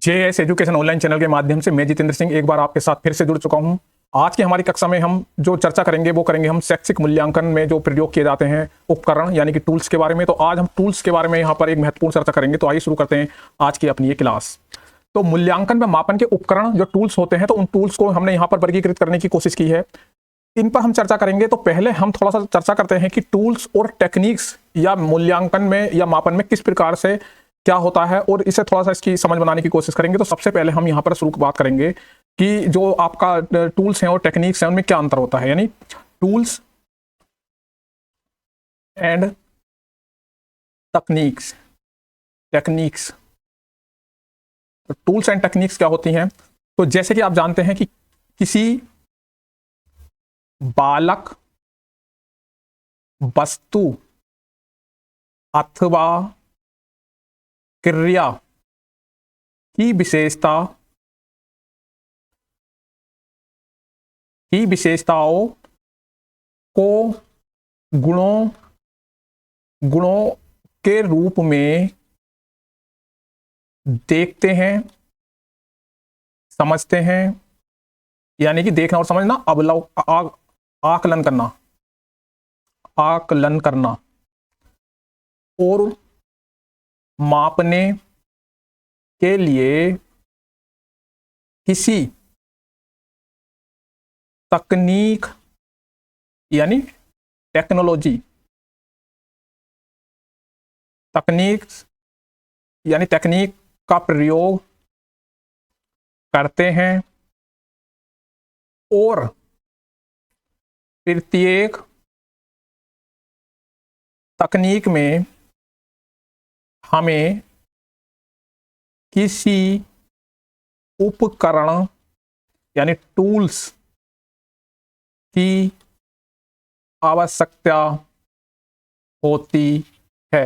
JS education online channel के माध्यम से मैं जितेंद्र सिंह एक बार आपके साथ फिर से जुड़ चुका हूं। आज की हमारी कक्षा में हम जो चर्चा करेंगे वो करेंगे हम शैक्षिक मूल्यांकन में जो प्रयोग किए जाते हैं उपकरण यानी कि टूल्स के बारे में। तो आज हम टूल्स के बारे में यहाँ पर एक महत्वपूर्ण चर्चा करेंगे। तो आइए शुरू करते हैं आज की अपनी ये क्लास। तो मूल्यांकन में मापन के उपकरण जो टूल्स होते हैं, तो उन टूल्स को हमने यहाँ पर वर्गीकृत करने की कोशिश की है। इन पर हम चर्चा करेंगे। तो पहले हम थोड़ा सा चर्चा करते हैं कि टूल्स और टेक्निक्स या मूल्यांकन में या मापन में किस प्रकार से क्या होता है, और इसे थोड़ा सा इसकी समझ बनाने की कोशिश करेंगे। तो सबसे पहले हम यहाँ पर शुरू बात करेंगे कि जो आपका टूल्स हैं और टेक्निक्स हैं उनमें क्या अंतर होता है, यानी tools and techniques. Techniques tools and techniques क्या होती हैं? तो जैसे कि आप जानते हैं कि किसी बालक, वस्तु अथवा क्रिया की विशेषताओं को गुणों के रूप में देखते हैं, समझते हैं, यानी कि देखना और समझना, आकलन करना और मापने के लिए किसी तकनीक यानी टेक्नोलॉजी, तकनीक का प्रयोग करते हैं, और प्रत्येक तकनीक में हमें किसी उपकरण यानी टूल्स की आवश्यकता होती है।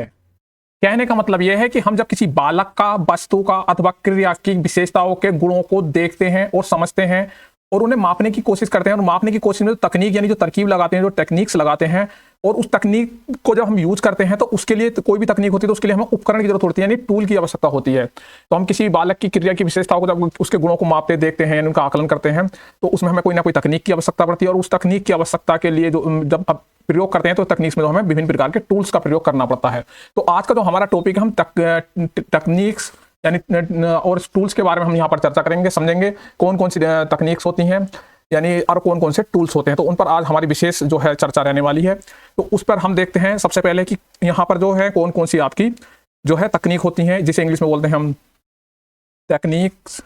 कहने का मतलब यह है कि हम जब किसी बालक का, वस्तु का अथवा क्रिया की विशेषताओं के गुणों को देखते हैं और समझते हैं और उन्हें मापने की कोशिश करते हैं, और मापने की कोशिश में जो तकनीक यानी जो तरकीब लगाते हैं, जो टेक्निक्स लगाते हैं, और उस तकनीक को जब हम यूज करते हैं तो उसके लिए कोई भी तकनीक होती है तो उसके लिए हमें उपकरण की जरूरत होती है, यानी टूल की आवश्यकता होती है। तो हम किसी बालक की क्रिया की विशेषताओं को जब उसके गुणों को मापते देखते हैं, उनका आकलन करते हैं, तो उसमें हमें कोई ना कोई तकनीक की आवश्यकता पड़ती है, और उस तकनीक की आवश्यकता के लिए जो जब अब प्रयोग करते हैं तो तकनीक्स में तो हमें विभिन्न प्रकार के टूल्स का प्रयोग करना पड़ता है। तो आज का जो हमारा टॉपिक है, हम टेक्निक्स यानी और टूल्स के बारे में हम यहाँ पर चर्चा करेंगे, समझेंगे कौन कौन सी तकनीक्स होती हैं यानी और कौन कौन से टूल्स होते हैं। तो उन पर आज हमारी विशेष जो है चर्चा रहने वाली है। तो उस पर हम देखते हैं सबसे पहले कि यहाँ पर जो है कौन कौन सी आपकी जो है तकनीक होती हैं, जिसे इंग्लिश में बोलते हैं हम टेक्निक्स,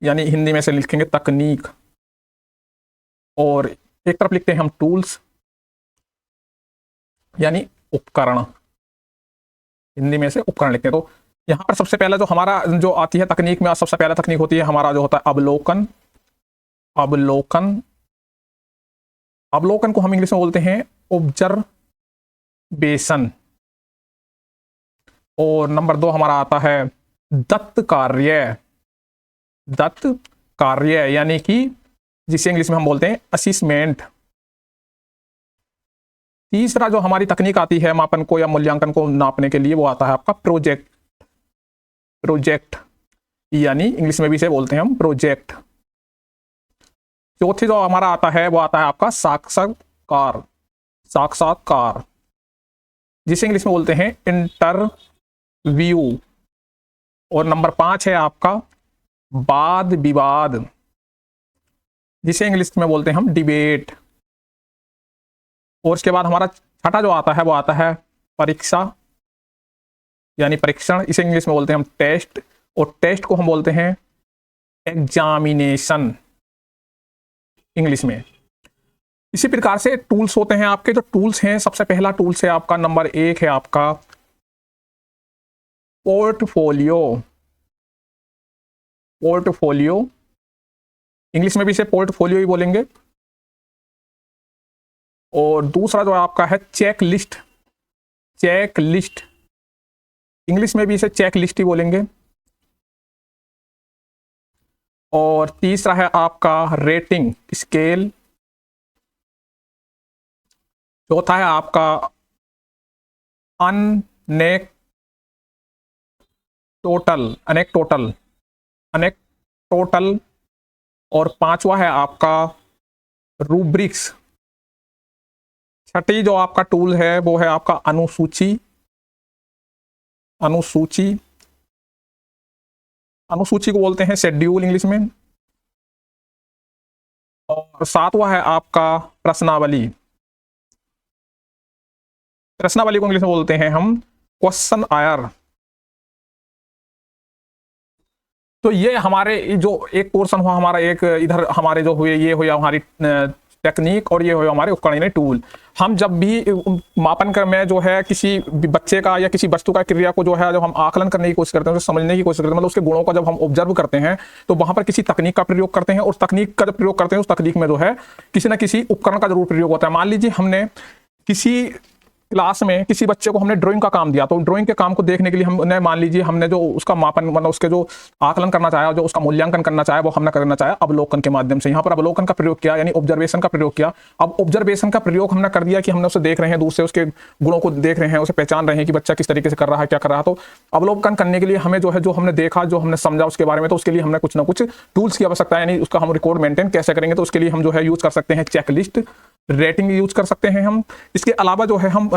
यानी हिंदी में से लिखेंगे तकनीक, और एक तरफ लिखते हैं हम टूल्स यानी उपकरण, हिंदी में से उपकरण लिखते हैं। तो यहाँ पर सबसे पहला जो हमारा जो आती है तकनीक में, सबसे पहला तकनीक होती है हमारा जो होता है अवलोकन। अवलोकन को हम इंग्लिश में बोलते हैं ऑब्जर्वेशन। और नंबर 2 हमारा आता है दत्त कार्य यानी कि जिसे इंग्लिश में हम बोलते हैं असिस्मेंट। तीसरा जो हमारी तकनीक आती है मापन को या मूल्यांकन को नापने के लिए, वो आता है आपका प्रोजेक्ट यानी इंग्लिश में भी इसे बोलते हैं हम प्रोजेक्ट। चौथी जो हमारा आता है वो आता है आपका साक्षात्कार, जिसे इंग्लिश में बोलते हैं इंटरव्यू। और नंबर 5 है आपका वाद विवाद, जिसे इंग्लिश में बोलते हैं हम डिबेट। और इसके बाद हमारा छठा जो आता है वो आता है परीक्षा यानी परीक्षण, इसे इंग्लिश में बोलते हैं हम टेस्ट, और टेस्ट को हम बोलते हैं एग्जामिनेशन इंग्लिश में। इसी प्रकार से टूल्स होते हैं आपके। जो टूल्स हैं, सबसे पहला टूल्स है आपका नंबर 1 है आपका पोर्टफोलियो इंग्लिश में भी इसे पोर्टफोलियो ही बोलेंगे। और दूसरा जो आपका है चेक लिस्ट इंग्लिश में भी इसे चेक लिस्ट ही बोलेंगे। और तीसरा है आपका रेटिंग स्केल। चौथा है आपका अनेक्टोटल अनेक्टोटल, और पांचवा है आपका रूब्रिक्स। छठी जो आपका टूल है वो है आपका अनुसूची। अनुसूची अनुसूची को बोलते हैं शेड्यूल इंग्लिश में। और सातवां है आपका प्रश्नावली। प्रश्नावली को इंग्लिश में बोलते हैं हम क्वेश्चन आयर। तो ये हमारे जो एक पोर्शन हुआ हमारा, एक इधर हमारे जो हुए, ये हुआ हमारी टेक्निक, और ये हुआ हमारे उपकरण यानी टूल। हम जब भी मापन कर में जो है किसी बच्चे का या किसी वस्तु का क्रिया को जो है जब हम आकलन करने की कोशिश करते हैं, उसे समझने की कोशिश करते हैं, मतलब उसके गुणों को जब हम ऑब्जर्व करते हैं, तो वहां पर किसी तकनीक का प्रयोग करते हैं। और तकनीक का जब प्रयोग करते हैं, उस तकनीक में जो है किसी ना किसी उपकरण का जरूर प्रयोग होता है। मान लीजिए हमने किसी क्लास में किसी बच्चे को हमने ड्राइंग का काम दिया, तो ड्राइंग के काम को देखने के लिए हमने, मान लीजिए हमने जो उसका मापन, मतलब उसके जो आकलन करना चाहा, जो उसका मूल्यांकन करना चाहे, वो हमने करना चाहा अवलोकन के माध्यम से। यहाँ पर अवलोकन का प्रयोग किया, यानी ऑब्जर्वेशन का प्रयोग किया। अब ऑब्जर्वेशन का प्रयोग हमने कर दिया कि हमने उसे देख रहे हैं, दूर से उसके गुणों को देख रहे हैं, उसे पहचान रहे हैं कि बच्चा किस तरीके से कर रहा है, क्या कर रहा है। तो अवलोकन करने के लिए हमें जो है, जो हमने देखा, जो हमने समझा उसके बारे में, तो उसके लिए हमने कुछ ना कुछ टूल्स की आवश्यकता है। यानी उसका हम रिकॉर्ड मेंटेन कैसे करेंगे, तो उसके लिए हम जो है यूज कर सकते हैं चेकलिस्ट, रेटिंग यूज कर सकते हैं हम। इसके अलावा जो है हम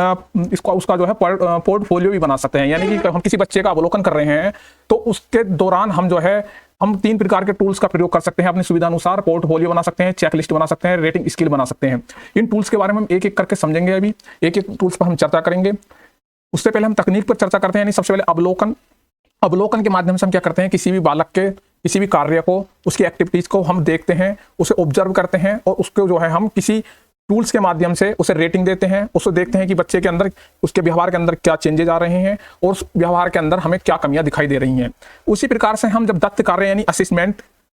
इसको उसका जो है पोर्टफोलियो भी बना सकते हैं। यानी कि हम किसी बच्चे का अवलोकन कर रहे हैं, तो उसके दौरान हम जो है हम 3 प्रकार के टूल्स का प्रयोग कर सकते हैं अपनी सुविधा अनुसार। पोर्टफोलियो बना सकते हैं, चेकलिस्ट बना सकते हैं, रेटिंग स्केल बना सकते हैं। इन टूल्स के बारे में हम एक एक करके समझेंगे। अभी एक एक टूल्स पर हम चर्चा करेंगे। उससे पहले हम तकनीक पर चर्चा करते हैं। यानी सबसे पहले अवलोकन। अवलोकन के माध्यम से हम क्या करते हैं, किसी भी बालक के किसी भी कार्य को, उसकी एक्टिविटीज को हम देखते हैं, उसे ऑब्जर्व करते हैं, और उसको जो है हम किसी टूल्स के माध्यम से उसे रेटिंग देते हैं। उसे देखते हैं कि बच्चे के अंदर, उसके व्यवहार के अंदर क्या चेंजेज आ रहे हैं, और उस व्यवहार के अंदर हमें क्या कमियां दिखाई दे रही हैं। उसी प्रकार से हम जब दत्त कार्य यानी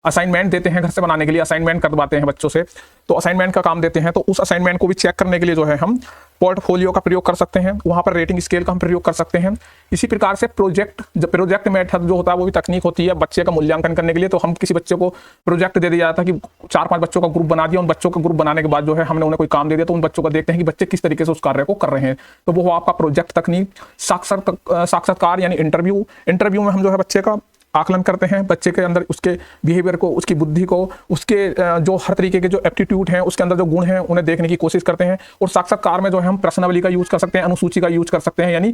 असाइनमेंट देते हैं घर से बनाने के लिए, असाइनमेंट करवाते हैं बच्चों से, तो असाइनमेंट का काम देते हैं, तो उस असाइनमेंट को भी चेक करने के लिए जो है हम पोर्टफोलियो का प्रयोग कर सकते हैं। वहां पर रेटिंग स्केल का हम प्रयोग कर सकते हैं। इसी प्रकार से प्रोजेक्ट मेथड जो होता है, वो भी तकनीक होती है बच्चे का मूल्यांकन करने के लिए। तो हम किसी बच्चे को प्रोजेक्ट दे दिया जाता है कि 4-5 बच्चों का ग्रुप बना दिया, उन बच्चों का ग्रुप बनाने के बाद जो है हमने उन्हें कोई काम दे दिया, तो उन बच्चों को देखते हैं कि बच्चे किस तरीके से उस कार्य को कर रहे हैं। तो वो आपका प्रोजेक्ट तकनीक। साक्षात्कार यानी इंटरव्यू में हम जो है बच्चे का आकलन करते हैं, बच्चे के अंदर उसके बिहेवियर को, उसकी बुद्धि को, उसके जो हर तरीके के जो एप्टीट्यूड हैं, उसके अंदर जो गुण हैं, उन्हें देखने की कोशिश करते हैं। और साक्षात्कार में जो है हम प्रश्नावली का यूज कर सकते हैं, अनुसूची का यूज कर सकते हैं। यानी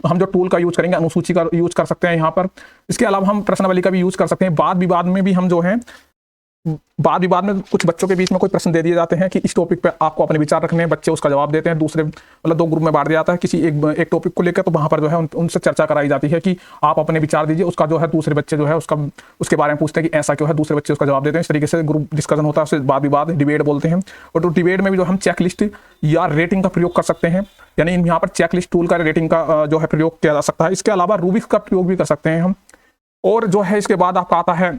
हम जो टूल का यूज करेंगे, अनुसूची का यूज कर सकते हैं यहाँ पर। इसके अलावा हम प्रश्नावली का भी यूज कर सकते हैं। वाद विवाद में भी हम जो है, वाद विवाद में कुछ बच्चों के बीच में कोई प्रश्न दे दिए जाते हैं कि इस टॉपिक पे आपको अपने विचार रखने हैं, बच्चे उसका जवाब देते हैं। दूसरे मतलब 2 ग्रुप में बांट दिया जाता है किसी एक टॉपिक को लेकर, तो वहां पर जो है उनसे चर्चा कराई जाती है कि आप अपने विचार दीजिए। उसका जो है दूसरे बच्चे जो है उसके बारे में पूछते हैं कि ऐसा क्यों है, दूसरे बच्चे उसका जवाब देते हैं। इस तरीके से ग्रुप डिस्कशन होता है, उसे वाद विवाद, डिबेट बोलते हैं। और तो डिबेट में भी जो हम चेकलिस्ट या रेटिंग का प्रयोग कर सकते हैं। यानी यहाँ पर चेकलिस्ट टूल का, रेटिंग का जो है प्रयोग किया जा सकता है। इसके अलावा रूबिक्स का प्रयोग भी कर सकते हैं हम। और जो है इसके बाद आपका आता है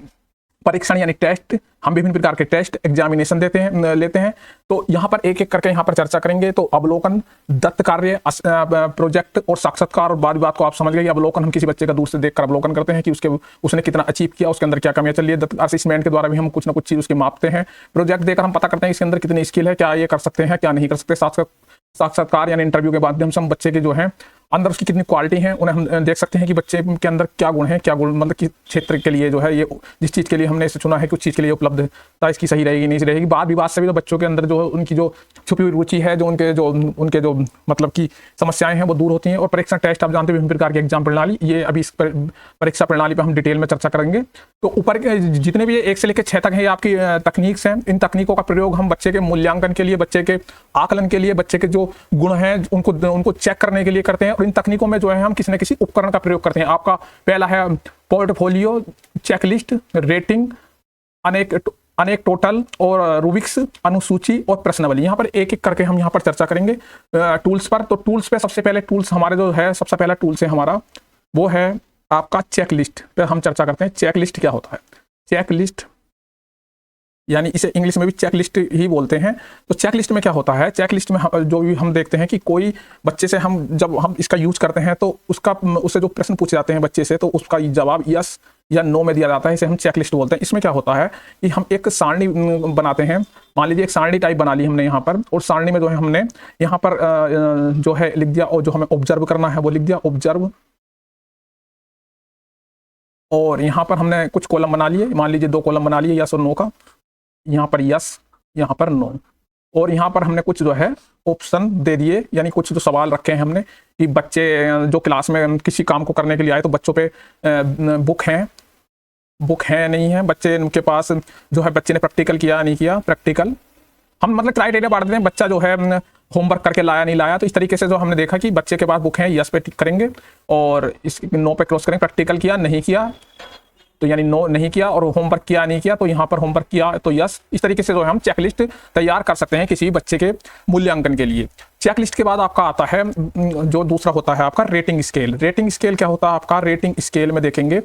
परीक्षण यानी टेस्ट। हम विभिन्न प्रकार के टेस्ट एग्जामिनेशन लेते हैं। तो यहाँ पर एक एक करके यहाँ पर चर्चा करेंगे। तो अवलोकन, दत्त कार्य, प्रोजेक्ट और साक्षात्कार और वाद विवाद को आप समझ गए। अवलोकन हम किसी बच्चे का दूर से देखकर अवलोकन करते हैं कि उसने कितना अचीव किया, उसके अंदर क्या कमियां चल रही है। दत्त असेसमेंट के द्वारा भी हम कुछ ना कुछ चीज उसकी मापते हैं। प्रोजेक्ट देकर हम पता करते हैं इसके अंदर कितनी स्किल है, क्या ये कर सकते हैं, क्या नहीं कर सकते। साक्षात्कार यानी इंटरव्यू के माध्यम से हम बच्चे के जो है अंदर उसकी कितनी क्वालिटी है, उन्हें हम देख सकते हैं कि बच्चे के अंदर क्या गुण है, क्या गुण मतलब किस क्षेत्र के लिए जो है, ये जिस चीज़ के लिए हमने इसे चुना है कि उस चीज़ के लिए उपलब्धता इसकी सही रहेगी नहीं रहेगी। वाद विवाद से भी तो बच्चों के अंदर जो उनकी जो छुपी हुई रुचि है, जो उनके जो मतलब की समस्याएं हैं, वो दूर होती हैं। और परीक्षा टेस्ट आप जानते हैं विभिन्न प्रकार की एग्जाम प्रणाली, ये अभी इस परीक्षा प्रणाली पर हम डिटेल में चर्चा करेंगे। तो ऊपर के जितने भी 1 से लेकर 6 तक है, ये आपकी तकनीक्स हैं। इन तकनीकों का प्रयोग हम बच्चे के मूल्यांकन के लिए, बच्चे के आकलन के लिए, बच्चे के जो गुण हैं उनको चेक करने के लिए करते हैं। और इन तकनीकों में जो है हम किसी न किसी उपकरण का प्रयोग करते हैं। आपका पहला है पोर्टफोलियो, चेकलिस्ट, रेटिंग, अनेक टोटल और रूबिक्स, अनुसूची और प्रश्नावली। यहाँ पर एक एक करके हम यहाँ पर चर्चा करेंगे टूल्स पर। तो टूल्स पे सबसे पहले टूल्स हमारे जो है, सबसे पहला टूल्स है हमारा, वो है आपका चेकलिस्ट पे हम चर्चा करते हैं। चेकलिस्ट क्या होता है? चेकलिस्ट यानी इसे इंग्लिश में भी चेकलिस्ट ही बोलते हैं। तो चेकलिस्ट में क्या होता है? चेकलिस्ट में जो भी हम देखते हैं कि कोई बच्चे से जब हम इसका यूज करते हैं, तो उससे जो प्रश्न पूछे जाते हैं बच्चे से, तो उसका जवाब यस या नो में दिया जाता है। इसे हम चेकलिस्ट बोलते हैं। इसमें क्या होता है कि हम एक सारणी बनाते हैं। मान लीजिए एक सारणी टाइप बना ली हमने यहाँ पर, और सारणी में जो है हमने यहाँ पर जो है लिख दिया, और जो हमें ऑब्जर्व करना है वो लिख दिया, ऑब्जर्व और यहाँ पर हमने कुछ कॉलम बना लिए, मान लीजिए 2 कॉलम बना लिए यस और नो का, यहाँ पर यस, यहाँ पर नो, और यहाँ पर हमने कुछ जो है ऑप्शन दे दिए, यानी कुछ जो सवाल रखे हैं हमने कि बच्चे जो क्लास में किसी काम को करने के लिए आए तो बच्चों पे बुक है नहीं है, बच्चे उनके पास जो है बच्चे ने प्रैक्टिकल किया नहीं किया, प्रैक्टिकल हम मतलब क्राइटेरिया बांट देते हैं, बच्चा जो है होमवर्क करके लाया नहीं लाया। तो इस तरीके से जो हमने देखा कि बच्चे के पास बुक है, यस पे टिक करेंगे और इस नो पे क्रॉस करेंगे, प्रैक्टिकल किया नहीं किया तो यानी नो नहीं किया, और होमवर्क किया नहीं किया तो यहाँ पर होमवर्क किया तो यस। इस तरीके से जो है हम चेकलिस्ट तैयार कर सकते हैं किसी बच्चे के मूल्यांकन के लिए। चेकलिस्ट के बाद आपका आता है जो दूसरा होता है आपका रेटिंग स्केल। रेटिंग स्केल क्या होता है आपका? रेटिंग स्केल में देखेंगे,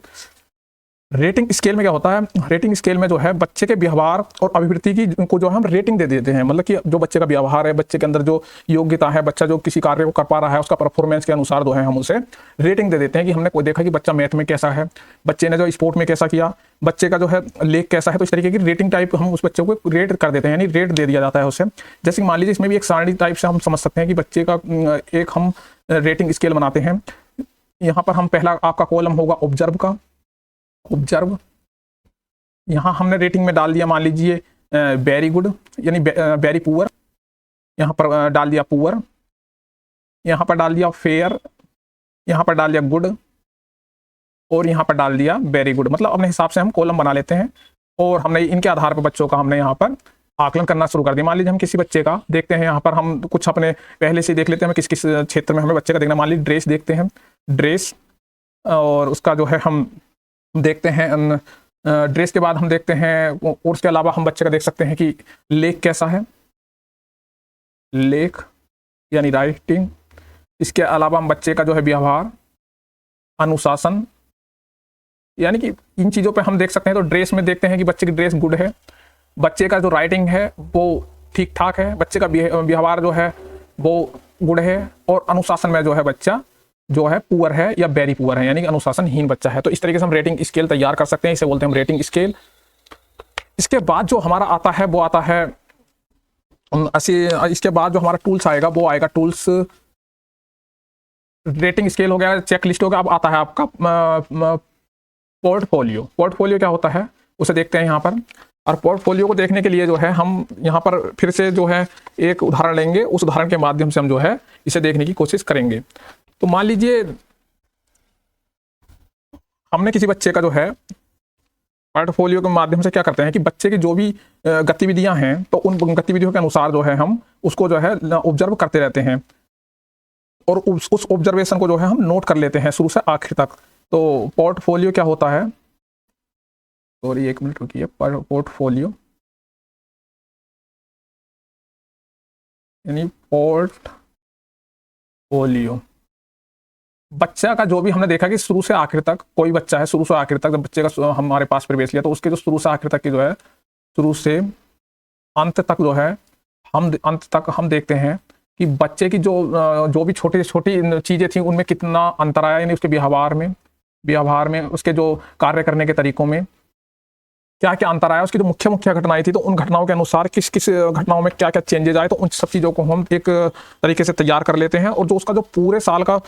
रेटिंग स्केल में क्या होता है, रेटिंग स्केल में जो है बच्चे के व्यवहार और अभिवृत्ति की को जो है हम रेटिंग दे देते हैं। मतलब कि जो बच्चे का व्यवहार है, बच्चे के अंदर जो योग्यता है, बच्चा जो किसी कार्य को कर पा रहा है, उसका परफॉर्मेंस के अनुसार जो है हम उसे रेटिंग दे देते हैं कि हमने कोई देखा कि बच्चा मैथ में कैसा है, बच्चे ने जो स्पोर्ट में कैसा किया, बच्चे का जो है लेख कैसा है। तो इस तरीके की रेटिंग टाइप हम उस बच्चे को रेट कर देते हैं, यानी रेट दे दिया जाता है उसे। जैसे कि मान लीजिए इसमें भी एक सारणी टाइप से हम समझ सकते हैं कि बच्चे का एक हम रेटिंग स्केल बनाते हैं। यहाँ पर हम पहला आपका कॉलम होगा ऑब्जर्व का, ऑब्जर्व। यहाँ हमने रेटिंग में डाल दिया मान लीजिए वेरी गुड, यानी वेरी पुअर, यहाँ पर डाल दिया पुअर, यहाँ पर डाल दिया फेयर, यहाँ पर डाल दिया गुड, और यहाँ पर डाल दिया वेरी गुड। मतलब अपने हिसाब से हम कॉलम बना लेते हैं और हमने इनके आधार पर बच्चों का हमने यहाँ पर आकलन करना शुरू कर दिया। मान लीजिए हम किसी बच्चे का देखते हैं, यहाँ पर हम कुछ अपने पहले से देख लेते हैं किस किस क्षेत्र में हमें बच्चे का देखना। मान लीजिए ड्रेस देखते हैं, ड्रेस, और उसका जो है हम देखते हैं ड्रेस के बाद हम देखते हैं, और उसके अलावा हम बच्चे का देख सकते हैं कि लेख कैसा है, लेख यानी राइटिंग। इसके अलावा हम बच्चे का जो है व्यवहार, अनुशासन, यानी कि इन चीज़ों पे हम देख सकते हैं। तो ड्रेस में देखते हैं कि बच्चे की ड्रेस गुड है, बच्चे का जो राइटिंग है वो ठीक ठाक है, बच्चे का व्यवहार जो है वो गुड है, और अनुशासन में जो है बच्चा जो है पुअर है या वेरी पुअर है, यानी कि अनुशासनहीन बच्चा है। तो इस तरीके से हम रेटिंग स्केल तैयार कर सकते हैं, इसे बोलते हैं हम रेटिंग स्केल। इसके बाद जो हमारा आता है वो आता है इसके बाद जो हमारा टूल्स आएगा वो आएगा टूल्स। रेटिंग स्केल हो गया, चेक लिस्ट हो गया। अब आता है आपका पोर्टफोलियो। पोर्टफोलियो क्या होता है उसे देखते हैं यहाँ पर। और पोर्टफोलियो को देखने के लिए जो है हम यहाँ पर फिर से जो है एक उदाहरण लेंगे, उस उदाहरण के माध्यम से हम जो है इसे देखने की कोशिश करेंगे। तो मान लीजिए हमने किसी बच्चे का जो है पोर्टफोलियो के माध्यम से क्या करते हैं कि बच्चे की जो भी गतिविधियां हैं तो उन गतिविधियों के अनुसार जो है हम उसको जो है ऑब्जर्व करते रहते हैं, और उस ऑब्जर्वेशन को जो है हम नोट कर लेते हैं शुरू से आखिर तक। तो पोर्टफोलियो क्या होता है, सॉरी एक मिनट रुकिए, पोर्टफोलियो यानी पोर्टफोलियो बच्चा का जो भी हमने देखा कि शुरू से आखिर तक, कोई बच्चा है शुरू से आखिर तक, जब बच्चे का हमारे पास प्रवेश लिया तो उसके जो शुरू से आखिर तक की जो है, शुरू से अंत तक जो है अंत तक हम देखते हैं कि बच्चे की जो भी छोटी छोटी चीज़ें थी उनमें कितना अंतर आया, यानी उसके व्यवहार में उसके जो कार्य करने के तरीकों में क्या क्या अंतर आया, उसकी जो मुख्य मुख्य घटनाएं थी तो उन घटनाओं के अनुसार किस किस घटनाओं में क्या क्या चेंजेज आए, तो उन सब चीज़ों को हम एक तरीके से तैयार कर लेते हैं। और जो उसका जो पूरे साल का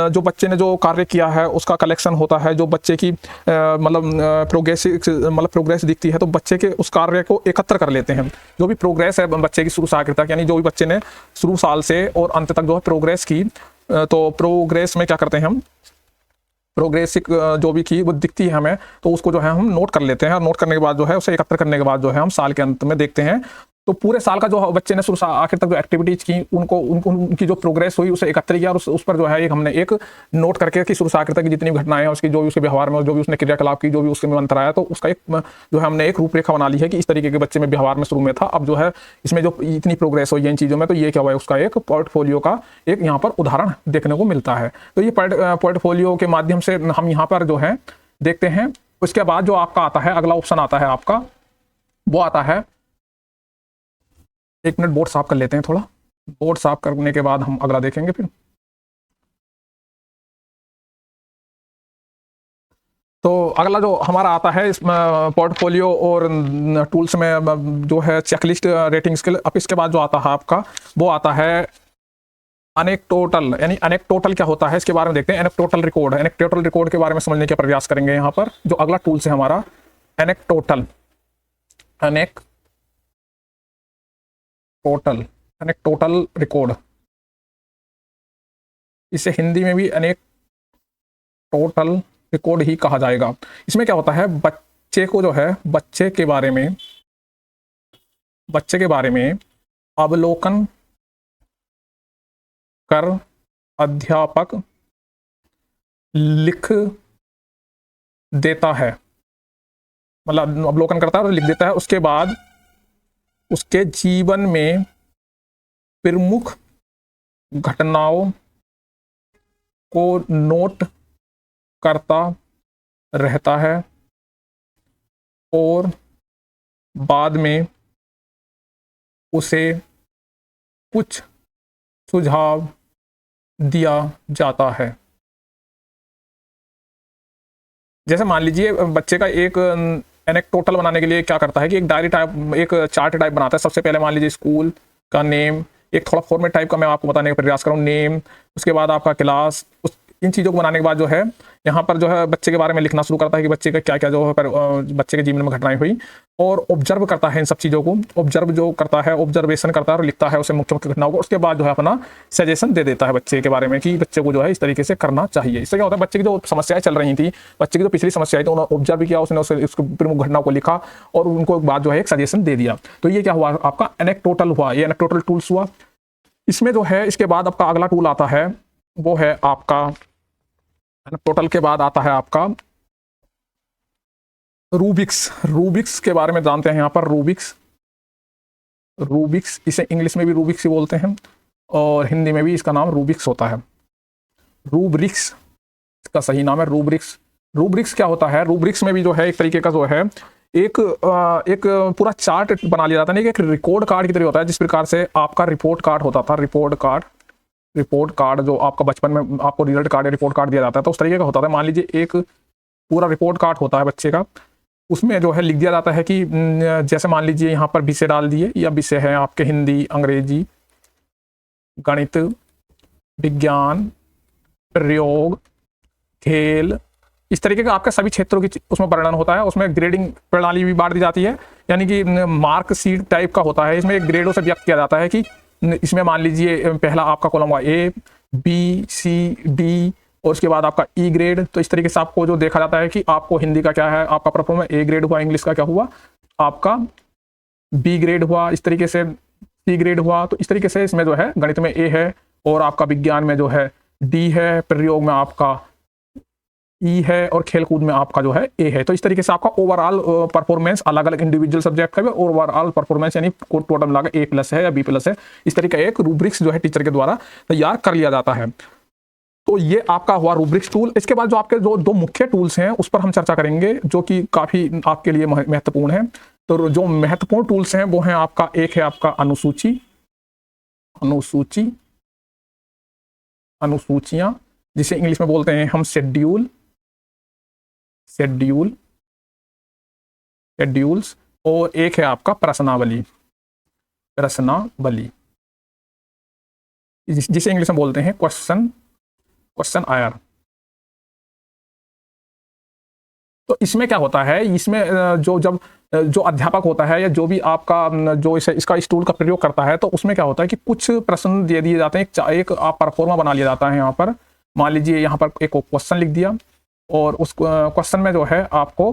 जो बच्चे ने जो कार्य किया है उसका कलेक्शन होता है, जो बच्चे की प्रोग्रेस दिखती है तो बच्चे के उस कार्य को एकत्र कर लेते हैं। जो भी प्रोग्रेस है बच्चे की शुरू से आखिर तक, यानी जो भी बच्चे ने शुरू साल से और अंत तक जो है प्रोग्रेस की, तो प्रोग्रेस में क्या करते हैं हम, प्रोग्रेसिव जो भी की वो दिखती है हमें, तो उसको जो है हम नोट कर लेते हैं। और नोट करने के बाद जो है उसे एकत्र करने के बाद जो है हम साल के अंत में देखते हैं। तो पूरे साल का जो बच्चे ने शुरू से आखिर तक जो एक्टिविटीज की उनकी जो प्रोग्रेस हुई उसे एकत्र किया, और उस पर जो है एक हमने एक नोट करके कि शुरू से आखिर तक की जितनी घटनाएं हैं उसकी, जो भी उसके व्यवहार में, जो भी उसने क्रियाकलाप की, जो भी उसके में अंतर आया, तो उसका एक जो है हमने एक रूपरेखा बना ली है कि इस तरीके के बच्चे में व्यवहार में शुरू में था, अब जो है इसमें जो इतनी प्रोग्रेस हुई है इन चीज़ों में, तो ये क्या हुआ है उसका एक पोर्टफोलियो का एक यहाँ पर उदाहरण देखने को मिलता है। तो ये पोर्टफोलियो के माध्यम से हम यहाँ पर जो है देखते हैं। उसके बाद जो आपका आता है अगला ऑप्शन आता है आपका, वो आता है, एक मिनट बोर्ड साफ कर लेते हैं, थोड़ा बोर्ड साफ करने के बाद हम अगला देखेंगे फिर। तो अगला जो हमारा आता है इस पोर्टफोलियो और टूल्स में जो है चेकलिस्ट, रेटिंग स्केल। अब इसके बाद जो आता है आपका वो आता है एनेक्टोटल यानी एनेक्टोटल क्या होता है इसके बारे में देखते हैं। एनेक्टोटल रिकॉर्ड, एनेक्टोटल रिकॉर्ड के बारे में समझने का प्रयास करेंगे। यहाँ पर जो अगला टूल्स है हमारा एनेक्टोटल, एनेक्टोटल, एनेक्टोटल रिकॉर्ड, इसे हिंदी में भी एनेक्टोटल रिकॉर्ड ही कहा जाएगा। इसमें क्या होता है, बच्चे को जो है बच्चे के बारे में अवलोकन कर अध्यापक लिख देता है, मतलब अवलोकन करता है और लिख देता है। उसके बाद उसके जीवन में प्रमुख घटनाओं को नोट करता रहता है और बाद में उसे कुछ सुझाव दिया जाता है। जैसे मान लीजिए बच्चे का एक एनेक्टोटल बनाने के लिए क्या करता है कि एक डायरी टाइप, एक चार्ट टाइप बनाता है। सबसे पहले मान लीजिए स्कूल का नेम, एक थोड़ा फॉर्मेट टाइप का मैं आपको बताने का प्रयास करूँ, नेम, उसके बाद आपका क्लास, इन चीज़ों को बनाने के बाद जो है यहाँ पर जो है बच्चे के बारे में लिखना शुरू करता है कि बच्चे का क्या क्या जो है बच्चे के जीवन में घटनाएं हुई, और ऑब्जर्व करता है इन सब चीज़ों को। ऑब्जर्व जो करता है, ऑब्जर्वेशन करता है और लिखता है उसे मुख्य मुख्य घटनाओं को। उसके बाद जो है अपना सजेशन दे देता है बच्चे के बारे में कि बच्चे को जो है इस तरीके से करना चाहिए। इससे क्या होता है, बच्चे की जो समस्याएं चल रही थी, बच्चे की जो पिछली समस्याएं थी, उन्होंने ऑब्जर्व किया, उसने उसको प्रमुख घटनाओं को लिखा और उनको बाद जो है एक सजेशन दे दिया। तो ये क्या हुआ, आपका एनेक्टोटल हुआ, ये एनेक्टोटल टूल्स हुआ। इसमें जो है इसके बाद आपका अगला टूल आता है, वो है आपका टोटल के बाद आता है आपका रूबिक्स। रूबिक्स के बारे में जानते हैं यहाँ पर। रूबिक्स, इसे इंग्लिश में भी रूबिक्स ही बोलते हैं और हिंदी में भी इसका नाम रूबिक्स होता है। रूब्रिक्स इसका सही नाम है, रूब्रिक्स। रूब्रिक्स क्या होता है, रूब्रिक्स में भी जो है एक तरीके का जो है एक पूरा चार्ट बना लिया जाता है, एक रिकॉर्ड कार्ड की तरह होता है। जिस प्रकार से आपका रिपोर्ट कार्ड होता था, रिपोर्ट कार्ड जो आपका बचपन में आपको रिजल्ट कार्ड या रिपोर्ट कार्ड दिया जाता है, तो उस तरीके का होता था। मान लीजिए एक पूरा रिपोर्ट कार्ड होता है बच्चे का, उसमें जो है लिख दिया जाता है कि जैसे मान लीजिए यहाँ पर विषय डाल दिए, या विषय है आपके हिंदी, अंग्रेजी, गणित, विज्ञान, प्रयोग, खेल, इस तरीके का आपके सभी क्षेत्रों की उसमें वर्णन होता है। उसमें ग्रेडिंग प्रणाली भी बांट दी जाती है, यानी कि मार्क शीट टाइप का होता है। इसमें एक ग्रेडों से व्यक्त किया जाता है कि इसमें मान लीजिए पहला आपका कॉलम हुआ ए, बी, सी, डी और उसके बाद आपका ई ग्रेड। तो इस तरीके से आपको जो देखा जाता है कि आपको हिंदी का क्या है, आपका परफॉर्मेंस ए ग्रेड हुआ, इंग्लिश का क्या हुआ, आपका बी ग्रेड हुआ, इस तरीके से सी ग्रेड हुआ। तो इस तरीके से इसमें जो है गणित में ए है और आपका विज्ञान में जो है डी है, प्रयोग में आपका ई है और खेलकूद में आपका जो है ए है। तो इस तरीके से आपका ओवरऑल परफॉर्मेंस अलग अलग इंडिविजुअल सब्जेक्ट का भी ओवरऑल परफॉर्मेंस यानी टोटल मिला ए प्लस है या बी प्लस है, इस तरीके का एक रूब्रिक्स जो है टीचर के द्वारा तैयार कर लिया जाता है। तो ये आपका हुआ रूब्रिक्स टूल। इसके बाद जो आपके जो दो मुख्य टूल्स हैं उस पर हम चर्चा करेंगे, जो कि काफी आपके लिए महत्वपूर्ण है। तो जो महत्वपूर्ण टूल्स हैं वो हैं आपका, एक है आपका अनुसूचियां, जिसे इंग्लिश में बोलते हैं हम शेड्यूल्स, और एक है आपका प्रश्नावली, जिसे इंग्लिश में बोलते हैं क्वेश्चन आयर। तो इसमें क्या होता है, इसमें जो अध्यापक होता है या जो भी आपका जो इसका इस टूल का प्रयोग करता है, तो उसमें क्या होता है कि कुछ प्रश्न दे दिए जाते हैं, एक आप परफॉर्मा बना लिया जाता है। यहाँ पर मान लीजिए यहाँ पर एक क्वेश्चन लिख दिया और उस क्वेश्चन में जो है आपको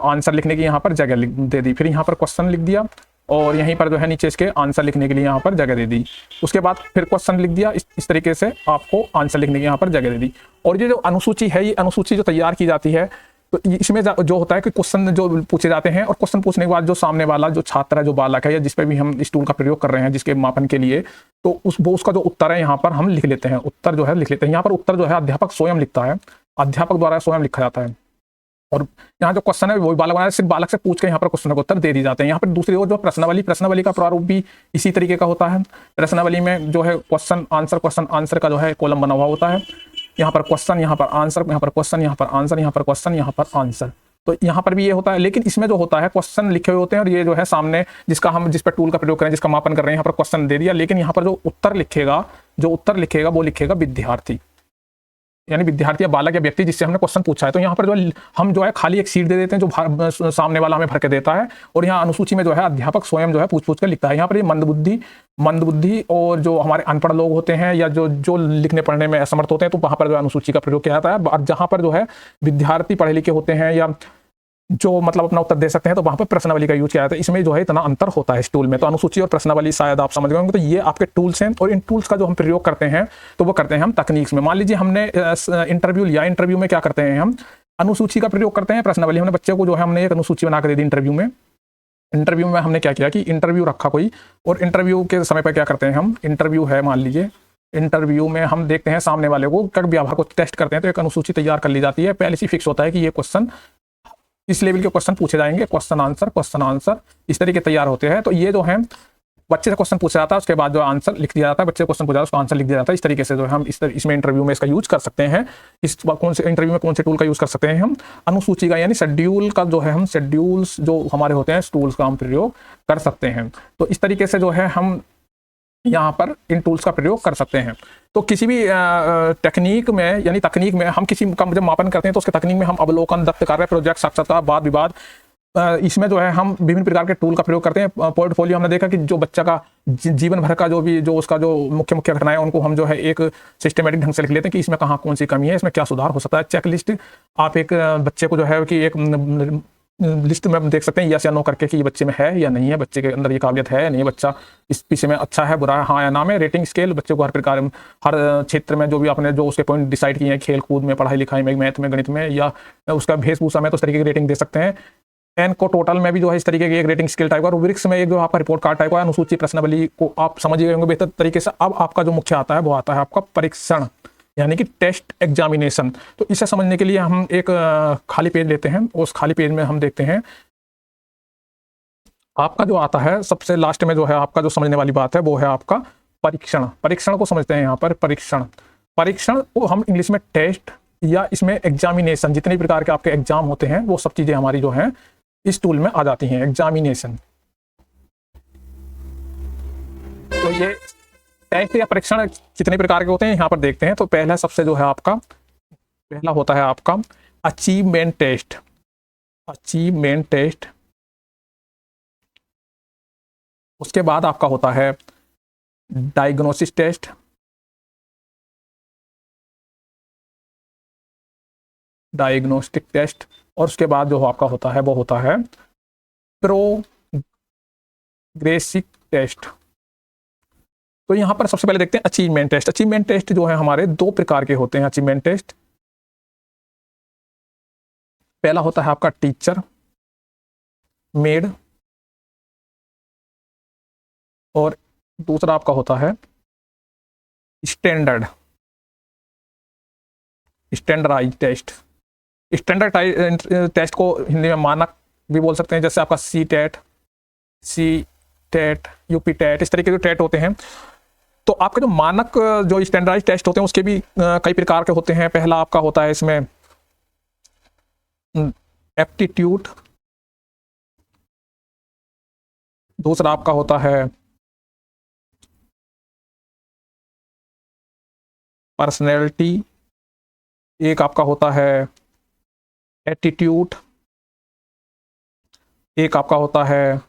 आंसर लिखने की यहाँ पर जगह दे दी, फिर यहाँ पर क्वेश्चन लिख दिया और यहीं पर जो है नीचे इसके आंसर लिखने के लिए यहाँ पर जगह दे दी। उसके बाद फिर क्वेश्चन लिख दिया, इस तरीके से आपको आंसर लिखने की यहाँ पर जगह दे दी। और ये जो अनुसूची है, ये अनुसूची जो तैयार की जाती है, तो इसमें जो होता है कि क्वेश्चन जो पूछे जाते हैं और क्वेश्चन पूछने के बाद जो सामने वाला जो छात्र है, जो बालक है, या जिस पे भी हम इस टूल का प्रयोग कर रहे हैं जिसके मापन के लिए, तो उसका जो उत्तर है यहाँ पर हम लिख लेते हैं, उत्तर जो है लिख लेते हैं। यहाँ पर उत्तर जो है अध्यापक स्वयं लिखता है, अध्यापक द्वारा स्वयं लिखा जाता है। और यहाँ जो क्वेश्चन है वो बालक बनाया, सिर्फ बालक से पूछ के यहाँ पर क्वेश्चन का उत्तर दे दी जाते हैं। यहाँ पर दूसरी ओर जो प्रश्नावली का प्रारूप भी इसी तरीके का होता है। प्रश्नावली में जो है क्वेश्चन आंसर का जो है कॉलम बना हुआ होता है। यहाँ पर क्वेश्चन, यहाँ पर आंसर, यहाँ पर क्वेश्चन, यहाँ पर आंसर, यहाँ पर क्वेश्चन, यहाँ पर आंसर। तो यहाँ पर भी ये होता है, लेकिन इसमें जो होता है क्वेश्चन लिखे हुए होते हैं और ये जो है सामने जिस पर टूल का प्रयोग करें, जिसका मापन कर रहे हैं, यहाँ पर क्वेश्चन दे दिया, लेकिन यहाँ पर जो उत्तर लिखेगा वो लिखेगा विद्यार्थी, यानी विद्यार्थी या बालक या व्यक्ति जिससे हमने क्वेश्चन पूछा है। तो यहाँ पर जो हम जो है खाली एक सीट दे देते हैं जो सामने वाला हमें भर के देता है, और यहाँ अनुसूची में जो है अध्यापक स्वयं जो है पूछ कर लिखता है। यहाँ पर ये मंदबुद्धि और जो हमारे अनपढ़ लोग होते हैं या जो लिखने पढ़ने में असमर्थ होते हैं, तो वहाँ पर जो है अनुसूची का प्रयोग किया जाता है। और जहाँ पर जो है विद्यार्थी पढ़े लिखे होते हैं या जो मतलब अपना उत्तर दे सकते हैं, तो वहां पर प्रश्नावली का यूज किया जाता है। इसमें जो है इतना अंतर होता है इस टूल में। तो अनुसूची और प्रश्नावली शायद आप समझ गए होंगे। तो ये आपके टूल्स हैं, और इन टूल्स का जो हम प्रयोग करते हैं तो वो करते हैं हम तकनीक्स में। मान लीजिए हमने इंटरव्यू लिया, इंटरव्यू में क्या करते हैं हम अनुसूची का प्रयोग करते हैं, प्रश्नावली। हमने बच्चे को जो है हमने एक अनुसूची बनाकर दे दी इंटरव्यू में हमने क्या किया कि इंटरव्यू रखा कोई, और इंटरव्यू के समय पर क्या करते हैं हम, इंटरव्यू है मान लीजिए, इंटरव्यू में हम देखते हैं सामने वाले को कब व्यवहार को टेस्ट करते हैं, तो एक अनुसूची तैयार कर ली जाती है। पहले से फिक्स होता है कि ये क्वेश्चन इस लेवल के क्वेश्चन पूछे जाएंगे, क्वेश्चन आंसर इस तरीके तैयार होते हैं। तो ये जो है बच्चे से क्वेश्चन पूछा जाता है, उसके बाद जो आंसर लिख दिया जाता है, बच्चे से क्वेश्चन पूछा जाता है, उसका आंसर लिख दिया जाता है। इस तरीके से जो है हम इसमें इंटरव्यू में इसका यूज कर सकते हैं। कौन से इंटरव्यू में कौन से टूल का यूज कर सकते हैं हम, अनुसूची का, यानी शेड्यूल का जो है हम शेड्यूल्स जो हमारे होते हैं टूल्स का हम प्रयोग कर सकते हैं। तो इस तरीके से जो है हम यहाँ पर इन टूल्स का प्रयोग कर सकते हैं। तो किसी भी तकनीक में हम किसी का जब मापन करते हैं तो उसके तकनीक में हम अवलोकन, दत्त कार्य, प्रोजेक्ट, साक्षात्कार, वाद विवाद, इसमें जो है हम विभिन्न प्रकार के टूल का प्रयोग करते हैं। पोर्टफोलियो हमने देखा कि जो बच्चा का जीवन भर का जो उसका जो मुख्य घटनाएं उनको हम जो है एक सिस्टमेटिक ढंग से लिख लेते हैं कि इसमें कहाँ कौन सी कमी है, इसमें क्या सुधार हो सकता है। चेकलिस्ट आप एक बच्चे को जो है कि एक लिस्ट में हम देख सकते हैं यस या नो करके कि ये बच्चे में है या नहीं है, बच्चे के अंदर ये काबिलियत है या नहीं, बच्चा इस विषय में अच्छा है, बुरा है, हाँ या ना में। रेटिंग स्केल बच्चे को हर प्रकार हर क्षेत्र में जो भी आपने जो उसके पॉइंट डिसाइड किए हैं, खेल कूद में, पढ़ाई लिखाई में, मैथ में, गणित में, या उसका वेशभूषा में, तो उस तरीके की रेटिंग दे सकते हैं। एन को टोटल में भी जो है इस तरीके की एक रेटिंग स्केल टाइप का, और वृक्ष में एक जो आपका रिपोर्ट कार्ड टाइप का। अनुसूची प्रश्नावली को आप समझ गए होंगे बेहतर तरीके से। अब आपका जो मुख्य आता है वो आता है आपका परीक्षण, यानी कि टेस्ट एग्जामिनेशन। तो इसे समझने के लिए हम एक खाली पेज लेते हैं, उस खाली पेज में हम देखते हैं आपका जो आता है सबसे लास्ट में जो है आपका जो समझने वाली बात है वो है आपका परीक्षण। परीक्षण को समझते हैं यहाँ पर। परीक्षण को हम इंग्लिश में टेस्ट या इसमें एग्जामिनेशन, जितने प्रकार के आपके एग्जाम होते हैं वो सब चीजें हमारी जो हैं इस टूल में आ जाती हैं। एग्जामिनेशन, तो ये टेस्ट या परीक्षण कितने प्रकार के होते हैं यहाँ पर देखते हैं। तो पहला सबसे जो है आपका पहला होता है आपका अचीवमेंट टेस्ट। अचीवमेंट टेस्ट, उसके बाद आपका होता है डायग्नोसिस टेस्ट, डायग्नोस्टिक टेस्ट, और उसके बाद जो आपका होता है वो होता है प्रोग्रेसिव टेस्ट। तो यहां पर सबसे पहले देखते हैं अचीवमेंट टेस्ट। अचीवमेंट टेस्ट जो है हमारे दो प्रकार के होते हैं। अचीवमेंट टेस्ट, पहला होता है आपका टीचर मेड, और दूसरा आपका होता है स्टैंडर्डाइज टेस्ट। स्टैंडर्ड टेस्ट को हिंदी में मानक भी बोल सकते हैं, जैसे आपका सी टेट, यूपी टेट, इस तरीके के टेट होते हैं। तो आपके जो मानक जो स्टैंडर्डाइज टेस्ट होते हैं उसके भी कई प्रकार के होते हैं। पहला आपका होता है इसमें एप्टीट्यूड, दूसरा आपका होता है पर्सनैलिटी, एक आपका होता है एटीट्यूड, एक आपका होता है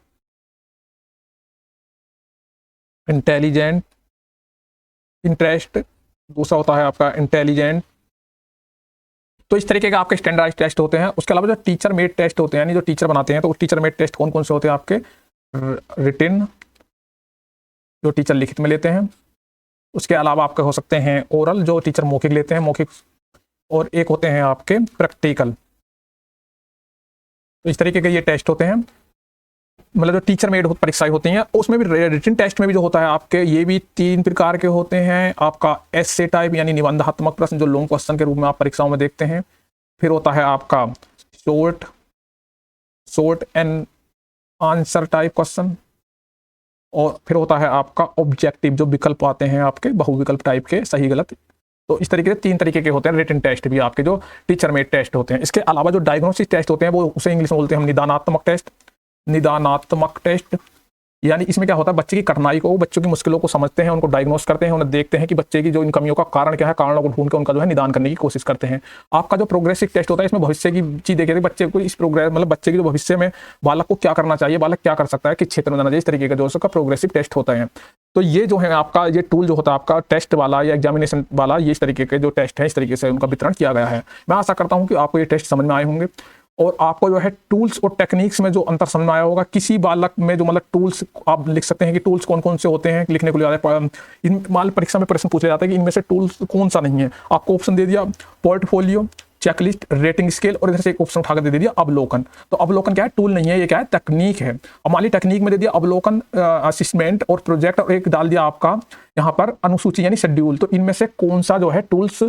इंटेलिजेंट, इंटरेस्ट, दूसरा होता है आपका इंटेलिजेंट। तो इस तरीके के आपके स्टैंडर्डाइज टेस्ट होते हैं। उसके अलावा जो टीचर मेड टेस्ट होते हैं, यानी जो टीचर बनाते हैं, तो टीचर मेड टेस्ट कौन कौन से होते हैं आपके, रिटिन जो टीचर लिखित में लेते हैं, उसके अलावा आपके हो सकते हैं ओरल जो टीचर मौखिक लेते हैं, मौखिक, और एक होते हैं आपके प्रैक्टिकल। तो इस तरीके के ये टेस्ट होते हैं, मतलब जो टीचर मेड परीक्षाएं होती हैं। उसमें भी रिटन टेस्ट में भी जो होता है आपके, ये भी तीन प्रकार के होते हैं। आपका एस्से टाइप यानी निबंधात्मक प्रश्न जो लॉन्ग क्वेश्चन के रूप में आप परीक्षाओं में देखते हैं। फिर होता है आपका short and answer type question, और फिर होता है आपका ऑब्जेक्टिव जो विकल्प आते हैं आपके बहुविकल्प टाइप के, सही गलत तो इस तरीके से 3 तरीके के होते हैं रिटन टेस्ट भी आपके, जो टीचर मेड टेस्ट होते हैं। इसके अलावा जो डायग्नोस्टिक टेस्ट होते हैं वो उसे इंग्लिश में बोलते हैं हम निदानात्मक टेस्ट। निदानात्मक टेस्ट यानी इसमें क्या होता है, बच्चे की कठिनाई को, बच्चों की मुश्किलों को समझते हैं, उनको डायग्नोस करते हैं, उन्हें देखते हैं कि बच्चे की जो इन कमियों का कारण क्या है, कारणों को ढूंढ के उनका जो है निदान करने की कोशिश करते हैं। आपका जो प्रोग्रेसिव टेस्ट होता है इसमें भविष्य की चीज देखिए, बच्चे को इस प्रोग्रेस मतलब बच्चे की जो भविष्य में बालक को क्या करना चाहिए, बालक क्या कर सकता है, किस क्षेत्र में जाना चाहिए, इस तरीके का जो उसका प्रोग्रेसिव टेस्ट होता है। तो ये जो है आपका ये टूल जो होता है आपका टेस्ट वाला या एग्जामिनेशन वाला, ये इस तरीके के जो टेस्ट है इस तरीके से उनका वितरण किया गया है। मैं आशा करता हूँ कि आपको ये टेस्ट समझ में आए होंगे और आपको जो है टूल्स और टेक्निक्स में जो अंतर समझ में आया होगा। किसी बालक में जो मतलब टूल्स आप लिख सकते हैं कि टूल्स कौन कौन से होते हैं, लिखने को लिया इन मान परीक्षा में प्रश्न पूछा जाता है कि इनमें से टूल्स कौन सा नहीं है। आपको ऑप्शन दे दिया पोर्टफोलियो, चेकलिस्ट, रेटिंग स्केल और इधर से एक ऑप्शन उठाकर दे दिया अवलोकन। तो अवलोकन क्या है, टूल नहीं है, ये क्या है, तकनीक है। और मान ली टेक्निक में दे दिया अवलोकन, असिस्मेंट और प्रोजेक्ट, और एक डाल दिया आपका यहाँ पर अनुसूची यानी शेड्यूल। तो इनमें से कौन सा जो है टूल्स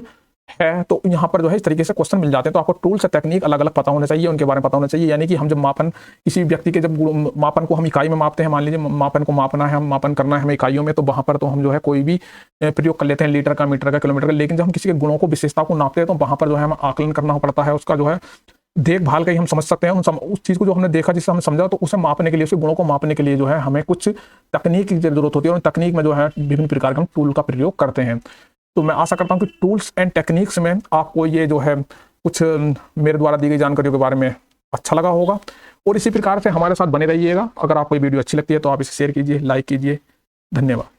है, तो यहाँ पर जो है इस तरीके से क्वेश्चन मिल जाते हैं। तो आपको टूल्स और टेक्निक अलग अलग पता होना चाहिए, उनके बारे में पता होना चाहिए। यानी कि हम जब मापन किसी व्यक्ति के, जब मापन को हम इकाई में मापते हैं, मान लीजिए मापन को मापना है, हम मापन करना है हमें इकाइयों में, तो वहां पर तो हम जो है कोई भी प्रयोग कर लेते हैं, लीटर का, मीटर का, किलोमीटर का। लेकिन जब हम किसी के गुणों को, विशेषता को नापते हैं तो वहां पर जो है हमें आकलन करना पड़ता है, उसका जो है देखभाल का ही हम समझ सकते हैं उस चीज को जो हमने देखा, जिससे हमने समझा, तो उसे मापने के लिए, उसके गुणों को मापने के लिए जो है हमें कुछ तकनीक की जरूरत होती है, और तकनीक में जो है विभिन्न प्रकार के हम टूल का प्रयोग करते हैं। तो मैं आशा करता हूं कि टूल्स एंड टेक्निक्स में आपको ये जो है कुछ मेरे द्वारा दी गई जानकारियों के बारे में अच्छा लगा होगा, और इसी प्रकार से हमारे साथ बने रहिएगा। अगर आपको ये वीडियो अच्छी लगती है तो आप इसे शेयर कीजिए, लाइक कीजिए। धन्यवाद।